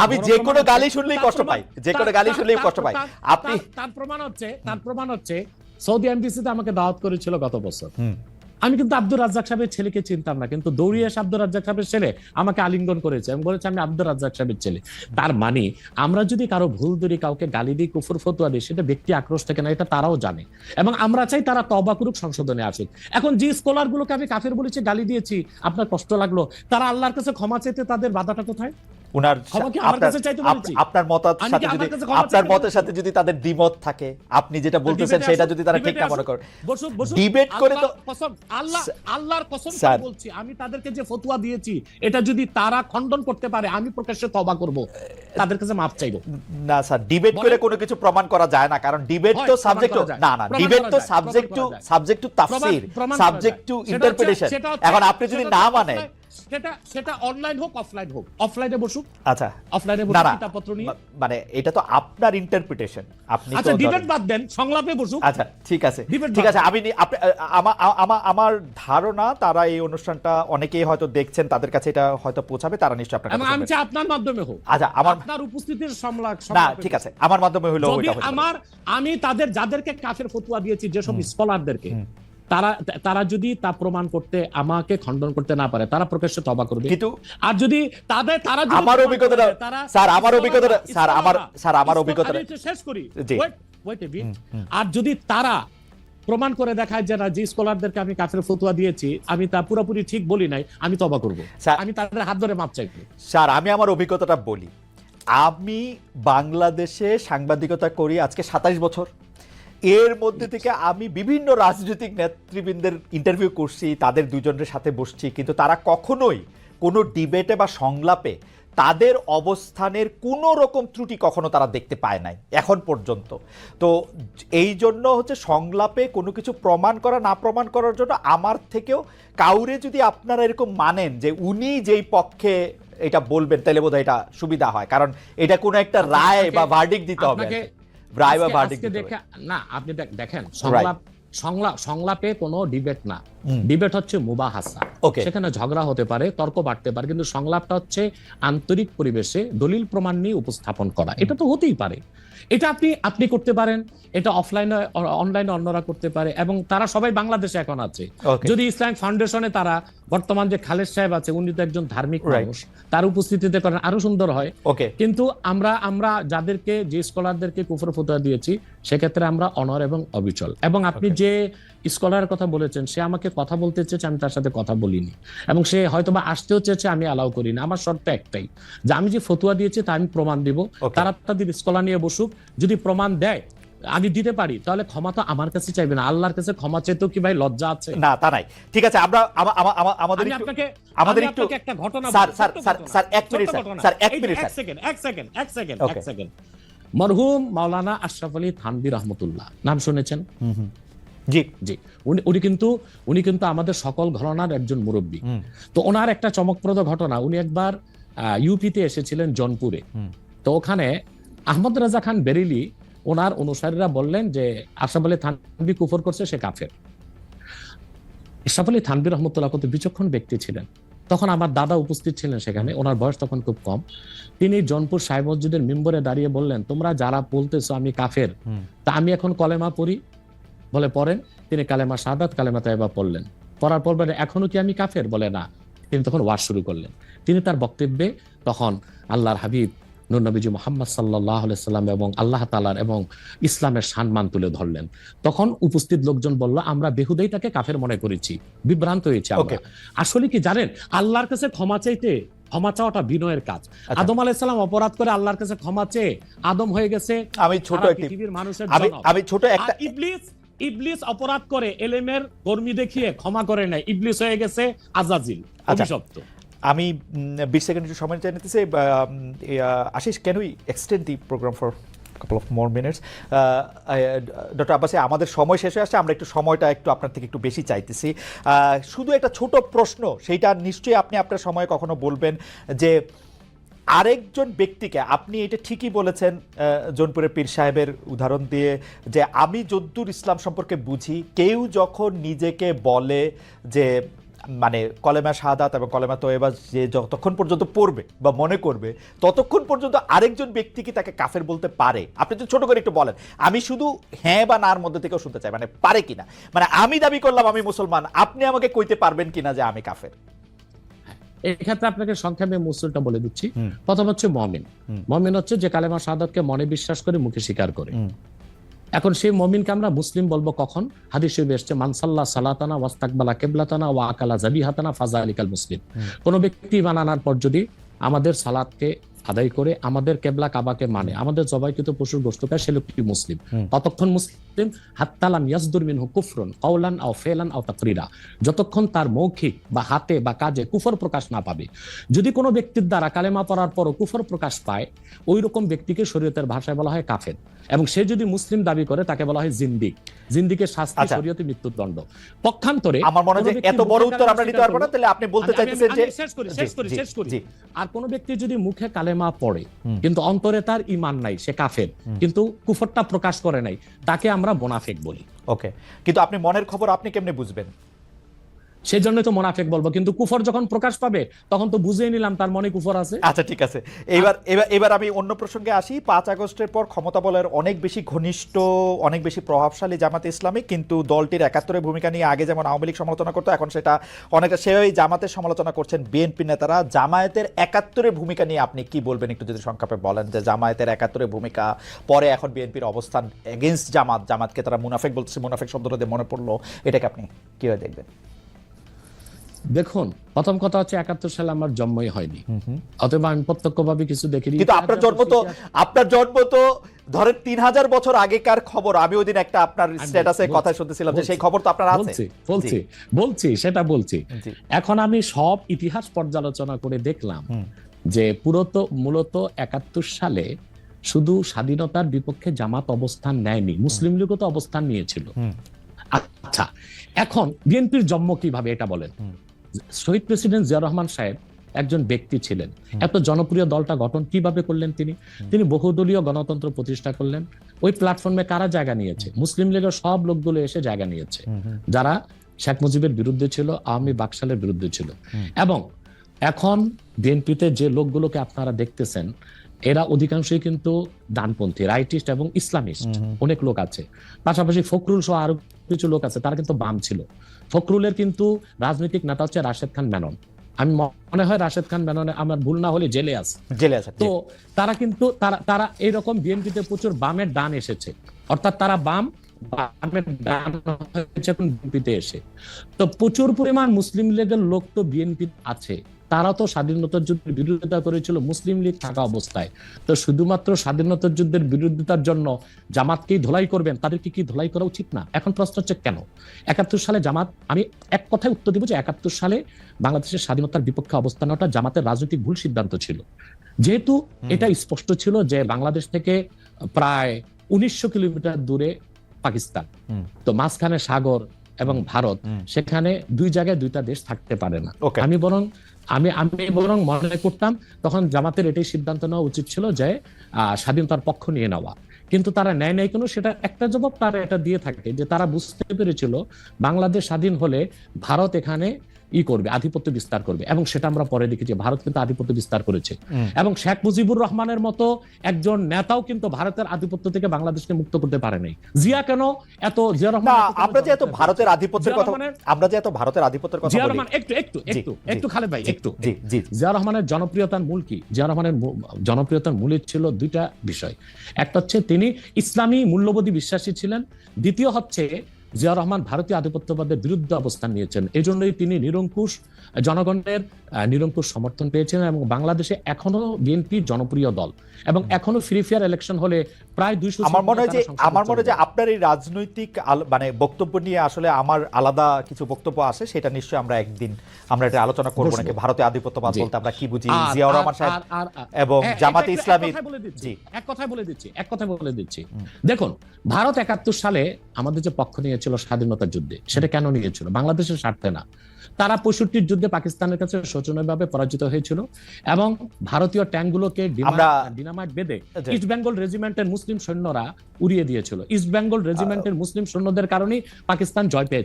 আমি যে কোনো গালি শুনলেই কষ্ট পাই, যে কোনো গালি শুনলেই কষ্ট পাই। আপনি তার প্রমাণ হচ্ছে সৌদি এমবিসিতে আমাকে দাওয়াত করেছিল গত বছর। আমি কিন্তু আব্দুর রাজ্জাক সাহেবের ছেলেকে চিনতাম না, কিন্তু দৌড়িয়ে এসে আব্দুর রাজ্জাক সাহেবের ছেলে আমাকে আলিঙ্গন করেছে এবং বলেছে আমি আব্দুর রাজ্জাক সাহেবের ছেলে। তার মানে আমরা যদি কারো ভুল ধরি, কাউকে গালি দিই, কুফর ফতোয়া দিই, সেটা ব্যক্তি আক্রোশ থেকে না, এটা তারাও জানে এবং আমরা চাই তারা তওবা করুক, সংশোধনে আসুক। এখন যে স্কলার গুলোকে আমি কাফের বলেছি, গালি দিয়েছি, আপনার কষ্ট লাগলো, তারা আল্লাহর কাছে ক্ষমা চাইতে তাদের বাধাটা কোথায়? আপনার মতের সাথে যদি তাদের দ্বিমত থাকে, আপনি যেটা বলতেছেন সেটা যদি তারা ঠিক না মনে করে, ডিবেট করে তো আল্লাহর কসম করে বলছি, আমি তাদেরকে যে ফতোয়া দিয়েছি এটা যদি তারা খণ্ডন করতে পারে, আমি প্রকাশ্যে তওবা করব, তাদের কাছে মাফ চাইবো। না স্যার, ডিবেট করে কোনো কিছু প্রমাণ করা যায় না, কারণ ডিবেট তো সাবজেক্ট না, ডিবেট তো subject to Tafsir, subject to interpretation. এখন আপনি যদি না মানেন, সেটা অনলাইন হোক অফলাইন হোক, অফলাইনে বসুক, আচ্ছা অফলাইনে বসুক, কিতাবপত্র নিয়ে, মানে এটা তো আপনার ইন্টারপ্রিটেশন, আপনি আচ্ছা ডিবেট বাদ দেন, সংলাপে বসুক। আচ্ছা ঠিক আছে, ঠিক আছে। আমার ধারণা তারা এই অনুষ্ঠানটা অনেকেই হয়তো দেখছেন, তাদের কাছে এটা হয়তো পৌঁছাবে, তারা নিশ্চয়ই আপনার কাছে, আমি চাই আপনার মাধ্যমে হোক। আচ্ছা, আপনার উপস্থিতির সংলাপ না ঠিক আছে, আমার মাধ্যমে হলো ওইটা হলো। আমি যাদেরকে কাফের ফতোয়া দিয়েছি, যেসব স্কলারদেরকে, তারা যদি তা প্রমাণ করতে, আমাকে খণ্ডন করতে না পারে, তারা প্রকাশ্যে তওবা করবে। কিন্তু আর যদি আমার অভিজ্ঞতা শেষ করি, আর যদি তারা প্রমাণ করে দেখায় যে না, যে স্কলারদেরকে আমি কাফের ফতোয়া দিয়েছি আমি তা পুরোপুরি ঠিক বলি নাই, আমি তওবা করব, আমি তাদের হাত ধরে মাপ চাইব। স্যার, আমি আমার অভিজ্ঞতাটা বলি। আমি বাংলাদেশে সাংবাদিকতা করি আজকে 27 বছর। এর মধ্যে থেকে আমি বিভিন্ন রাজনৈতিক নেতৃবৃন্দের ইন্টারভিউ করছি, তাদের দুজনের সাথে বসছি, কিন্তু তারা কখনোই কোনো ডিবেটে বা সংলাপে তাদের অবস্থানের কোনো রকম ত্রুটি কখনো তারা দেখতে পায় নাই এখন পর্যন্ত। তো এই জন্য হচ্ছে সংলাপে কোনো কিছু প্রমাণ করা না প্রমাণ করার জন্য আমার থেকেও কাউরে যদি আপনারা এরকম মানেন যে উনি যেই পক্ষে এটা বলবেন, তাহলে বোধহয় এটা সুবিধা হয়, কারণ এটা কোনো একটা রায় বা ভার্ডিক্ট দিতে হবে না। আপনি দেখেন, সংলাপে কোনো ডিবেট না, ডিবেট হচ্ছে মুবাহাসা। সেখানে ঝগড়া হতে পারে, তর্ক বাড়তে পারে, কিন্তু সংলাপটা হচ্ছে আন্তরিক পরিবেশে দলিল প্রমাণ নিয়ে উপস্থাপন করা। এটা তো হতেই পারে, এটা আপনি করতে পারেন, এটা অফলাইনে অনলাইনে অন্যরা করতে পারে, এবং তারা সবাই বাংলাদেশে এখন আছে। যদি ইসলামিক ফাউন্ডেশনে তারা বর্তমান যে খালেদ সাহেব আছে, উনি তো একজন ধার্মিক মানুষ, তার উপস্থিতিতে করেন আরো সুন্দর হয়। কিন্তু আমরা যাদেরকে, যে স্কলারদেরকে কুফর ফতোয়া দিয়েছি, সেক্ষেত্রে আমরা অনর এবং অবিচল। এবং আপনি যে স্কলারের কথা বলেছেন, সে আমাকে কথা বলতে চেয়েছে, আমি তার সাথে কথা বলিনি, এবং সে হয়তোবা আসতেও চেয়েছে, আমি অ্যালাউ করিনি। আমার শর্ত একটাই, যে আমি যে ফতোয়া দিয়েছি তা আমি প্রমাণ দিব, তারা তাদের স্কলার নিয়ে বসুক, যদি প্রমাণ দেয়, আমি দিতে পারি, তাহলে ক্ষমা তো আমার কাছে চাইবে না, আল্লাহর কাছে ক্ষমা চাইতেও কি ভাই লজ্জা আছে? না, তা নাই। ঠিক আছে, আমরা আমাদের একটু একটা ঘটনা, স্যার 1 মিনিট, স্যার 1 মিনিট, এক সেকেন্ড। মরহুম মাওলানা আশরাফ আলী থানভী রহমতুল্লাহ, নাম শুনেছেন? জি জি। উনি কিন্তু আমাদের সকল ঘরানার একজন মুরব্বী। তো ওনার একটা চমকপ্রদ ঘটনা, উনি একবার ইউপিতে এসেছিলেন জনপুরে। তো ওখানে আহমদ রাজা খান বেরেলি, ওনার অনুসারীরা বললেন যে আশরাফ আলী থানভী কুফর করছে, সে কাফের। আশরাফ আলী থানভী রহমতুল্লাহ কত বিচক্ষণ ব্যক্তি ছিলেন। তখন আমার দাদা উপস্থিত ছিলেন সেখানে, ওনার বয়স তখন খুব কম। তিনি জনপুর সাহেব মসজিদের মিম্বরে দাঁড়িয়ে বললেন, তোমরা যারা বলতেছো আমি কাফের, তা আমি এখন কলেমা পড়ি? বলে পড়েন। তিনি কালেমা শাহাদাত, কালেমা তাইবা পড়লেন। পড়ার পর বলে, এখনো কি আমি কাফের? বলে না। তিনি তখন ওয়াজ শুরু করলেন। তিনি তার বক্তব্যে তখন আল্লাহর হাবিব নূর নবীজি মুহাম্মদ সাল্লাল্লাহু আলাইহি সাল্লাম এবং আল্লাহ তাআলার এবং ইসলামের সম্মান তুলে ধরলেন। তখন উপস্থিত লোকজন বলল, আমরা বেহুদাই তাকে কাফের মনে করেছি, বিভ্রান্ত হয়েছে আমরা। আসলে কি জানেন, আল্লাহর কাছে ক্ষমা চাইতে, ক্ষমা চাওয়াটা বিনয়ের কাজ। আদম আলাইহিস সালাম অপরাধ করে আল্লাহর কাছে ক্ষমা চেয়ে আদম হয়ে গেছে পৃথিবীর মানুষের জনক। ইবলিস অপরাধ করে এলেমের কর্মী দেখিয়ে ক্ষমা করে নাই, ইবলিস হয়ে গেছে আজাজিল, অভিশপ্ত। আমি 20 সেকেন্ড একটু সময় চাই নিতেছি। Ashish, can we extend the program for couple of more minutes? Doctor Abbasi, আমাদের সময় শেষ হয়ে আসছে, আমরা একটু সময়টা একটু আপনার থেকে একটু বেশি চাইতেছি। শুধু একটা ছোট প্রশ্ন, সেইটা নিশ্চয়ই আপনি আপনার সময় কখনো বলবেন, যে আরেকজন ব্যক্তিকে, আপনি এটা ঠিকই বলেছেন জৌনপুরের পীর সাহেবের উদাহরণ দিয়ে, যে আমি যদ্দুর ইসলাম সম্পর্কে বুঝি, কেউ যখন নিজেকে বলে যে মানে কলেমা শাহাদাত এবং কলেমা তয়্যবা যে যতক্ষণ পর্যন্ত পড়বে বা মনে করবে ততক্ষণ পর্যন্ত আরেকজন ব্যক্তি কি তাকে কাফের বলতে পারে? আপনি তো ছোট করে একটু বলেন, আমি শুধু হ্যাঁ বা নার মধ্যে থেকেও শুনতে চাই, মানে পারে কিনা, মানে আমি দাবি করলাম আমি মুসলমান, আপনি আমাকে কইতে পারবেন কিনা যে আমি কাফের? এই ক্ষেত্রে আপনাকে সংক্ষেপে মূলটা বলে দিচ্ছি। প্রথম হচ্ছে মুমিন। মুমিন হচ্ছে যে কালেমা শাহাদাতকে মনে বিশ্বাস করে মুখে স্বীকার করে। এখন সেই মুমিনকে আমরা মুসলিম বলবো কখন? হাদিস শরীফে এসেছে মান সাল্লা সালাতানা ওয়াস্তাকবালা কিবলাতানা ওয়া আকালা যাবিহাতানা ফাযালিকাল মুসলিম। কোন ব্যক্তি ঈমান আনার পর যদি আমাদের সালাতকে আদায় করে আমাদের কেবলা কাবাকে মানে আমাদের জবাইকৃত পশুর গোশত খায়, সে লোকটি মুসলিম। ততক্ষণ মুসলিম হাত্তা লাম ইয়াসদুর মিনহু কুফরুন কাওলান আও ফিলান আও তাকরিরা, যতক্ষণ তার মৌখিক বা হাতে বা কাজে কুফর প্রকাশ না পাবে। যদি কোনো ব্যক্তির দ্বারা কালেমা পড়ার পরও কুফর প্রকাশ পায়, ওই রকম ব্যক্তিকে শরীয়তের ভাষায় বলা হয় কাফের। এবং সে যদি মুসলিম দাবি করে তাকে বলা হয় জিন্দিক। জিন্দিকের শাস্তি শরীয়তে মৃত্যুদণ্ড। পক্ষান্তরে আমার মনে হয় এত বড় উত্তর আমরা নিতে পারবো না, তাহলে আপনি বলতে চাইতেছেন যে শেষ করি। আর কোন ব্যক্তি যদি মুখে কালেমা পড়ে কিন্তু অন্তরে তার ঈমান নাই, সে কাফের, কিন্তু কুফরটা প্রকাশ করে নাই, তাকে আমরা মুনাফিক বলি। ওকে, কিন্তু আপনি মনের খবর আপনি কেমনে বুঝবেন? সেই জন্যই তো মুনাফিক বলবো, কিন্তু কুফর যখন প্রকাশ পাবে তখন তো বুঝেই নিলাম তার মনে কুফর আছে। আচ্ছা ঠিক আছে, এবার আমি অন্য প্রসঙ্গে আসি। 5 আগস্টের পর ক্ষমতা বলের অনেক বেশি ঘনিষ্ঠ, অনেক বেশি প্রভাবশালী জামাতে ইসলামী, কিন্তু দলটির 71-এর ভূমিকা নিয়ে আগে যেমন আওয়ামী লীগ সমালোচনা করতো, এখন সেটা অনেকটা সেভাবেই জামাতের সমালোচনা করছেন বিএনপি নেতারা। জামায়াতের 71-এর ভূমিকা নিয়ে আপনি কি বলবেন, একটু যদি সংক্ষেপে বলেন যে জামায়াতের 71-এর ভূমিকা, পরে এখন বিএনপির অবস্থান এগেইনস্ট জামাতকে তারা মুনাফিক বলছে, মুনাফিক শব্দটা দিয়ে মনে পড়লো, এটাকে আপনি কিভাবে দেখবেন? দেখুন, প্রথম কথা হচ্ছে 71 সালে আমার জন্মই হয়নি, অতএব আমি প্রত্যক্ষভাবে কিছু দেখিনি। কিন্তু আপনার জন্ম তো ধরেন 3000 বছর আগেকার খবর। আমি ওই দিন একটা আপনার স্ট্যাটাসে কথা শুনতেছিলাম যে সেই খবর তো আপনার আছে। বলছি সেটা বলছি। এখন আমি সব ইতিহাস পর্যালোচনা করে দেখলাম যে মূলত 71 সালে শুধু স্বাধীনতার বিপক্ষে জামাত অবস্থান নেয়নি, মুসলিম লীগও তো অবস্থান নিয়েছিল। আচ্ছা, এখন বিএনপির জন্ম কিভাবে এটা বলেন। শহীদ প্রেসিডেন্ট জিয়া রহমান সাহেব একজন ব্যক্তি ছিলেন, এত জনপ্রিয় দলটা গঠন কিভাবে করলেন? তিনি বহুদলীয় গণতন্ত্র প্রতিষ্ঠা করলেন। ওই প্ল্যাটফর্মে কারা জায়গা নিয়েছে? মুসলিম লীগের সব লোকগুলো এসে জায়গা নিয়েছে, যারা শেখ মুজিবের বিরুদ্ধে ছিল, আওয়ামী বাকশালের বিরুদ্ধে ছিল। এবং এখন বিএনপিতে যে লোকগুলোকে আপনারা দেখতেছেন, এরা অধিকাংশই কিন্তু ডানপন্থী, রাইটিস্ট এবং ইসলামিস্ট অনেক লোক আছে। পাশাপাশি ফখরুল সহ আরো কিছু লোক আছে, তারা কিন্তু বাম ছিল। ফখরুলের কিন্তু রাজনৈতিক নেতা হচ্ছে রাশেদ খান মেনন। আমি মনে হয় রাশেদ খান মেননে আমার ভুল না হলে জেলে আছে। তো তারা কিন্তু তারা এইরকম বিএনপিতে প্রচুর বামের ডান এসেছে, অর্থাৎ তারা বামের ডান হয়েছে এখন বিএনপিতে এসে। তো প্রচুর পরিমাণ মুসলিম লীগের লোক তো বিএনপি আছে, তারা তো স্বাধীনতার যুদ্ধের বিরোধিতা করেছিল মুসলিম লীগ থাকা অবস্থায়। তো শুধুমাত্র স্বাধীনতার যুদ্ধের বিরোধিতার জন্য জামাতকেই ধোলাই করবেন, তাদেরকে কি ধোলাই করা উচিত না? এখন প্রশ্ন হচ্ছে কেন 71 সালে জামাত, আমি এক কথায় উত্তর দিব যে 71 সালে বাংলাদেশের স্বাধীনতার বিপক্ষে অবস্থান নেওয়াটা জামাতের রাজনৈতিক ভুল সিদ্ধান্ত ছিল। যেহেতু এটা স্পষ্ট ছিল যে বাংলাদেশ থেকে প্রায় 1900 কিলোমিটার দূরে পাকিস্তান, তো মাঝখানে সাগর এবং ভারত, সেখানে দুই জায়গায় দুইটা দেশ থাকতে পারে না। আমি বরং মনে করতাম তখন জামাতের এটাই সিদ্ধান্ত নেওয়া উচিত ছিল যে স্বাধীনতার পক্ষ নিয়ে নেওয়া, কিন্তু তারা নেয় নাই কেন? সেটা একটা জবাব তারা এটা দিয়ে থাকে যে তারা বুঝতে পেরেছিল বাংলাদেশ স্বাধীন হলে ভারত এখানে করবে, আধিপত্য বিস্তার করবে। এবং সেটা আমরা পরে দেখি যে ভারত কিন্তু আধিপত্য বিস্তার করেছে। এবং শেখ মুজিবুর রহমানের মতো একজন নেতাও কিন্তু ভারতের আধিপত্য থেকে বাংলাদেশকে মুক্ত করতে পারে নাই। জিয়া কেন এত, জিয়া রহমান আমরা যে এত ভারতের আধিপত্যের কথা জিয়া রহমান একটু খালেদ ভাই একটু জিয়া রহমানের জনপ্রিয়তার মূল কি? জিয়া রহমানের জনপ্রিয়তার মূলে ছিল দুইটা বিষয়। একটা হচ্ছে তিনি ইসলামী মূল্যবোধী বিশ্বাসী ছিলেন, দ্বিতীয় হচ্ছে জিয়া রহমান ভারতীয় আধিপত্যবাদের বিরুদ্ধে অবস্থান নিয়েছেন। এই জন্যই তিনি জনগণের নিরঙ্কুশ সমর্থন পেয়েছেন। এবং বাংলাদেশে এখনো বিএনপি জনপ্রিয় দল, এবং এখনো ফ্রি ফেয়ার ইলেকশন হলে প্রায় 200। আমার মনে হয় যে আপনার এই রাজনৈতিক মানে বক্তব্য নিয়ে আসলে আমার আলাদা কিছু বক্তব্য আছে, সেটা নিশ্চয়ই আমরা একদিন এটা আলোচনা করবো নাকি। ভারতীয় আধিপত্যবাদ বলতে আমরা কি বুঝি, জিয়া রহমান সাহেব এবং জামাতে ইসলামী। এক কথায় বলে দিচ্ছি। দেখুন, ভারত 71 সালে আমাদের যে পক্ষ নিয়েছিল স্বাধীনতার যুদ্ধে, সেটা কেন নিয়েছিল? বাংলাদেশের স্বার্থে না। তারা 65 যুদ্ধে পাকিস্তানের কাছে শোচনীয়ভাবে পরাজিত হয়েছিল এবং ভারতীয় ট্যাঙ্কগুলোকে ডিনামাইট বেঁধে ইস্ট বেঙ্গল রেজিমেন্টের মুসলিম সৈন্যরা উড়িয়ে দিয়েছিল। ইস্ট বেঙ্গল রেজিমেন্টের মুসলিম সৈন্যদের কারণেই পাকিস্তান জয় পেয়েছে।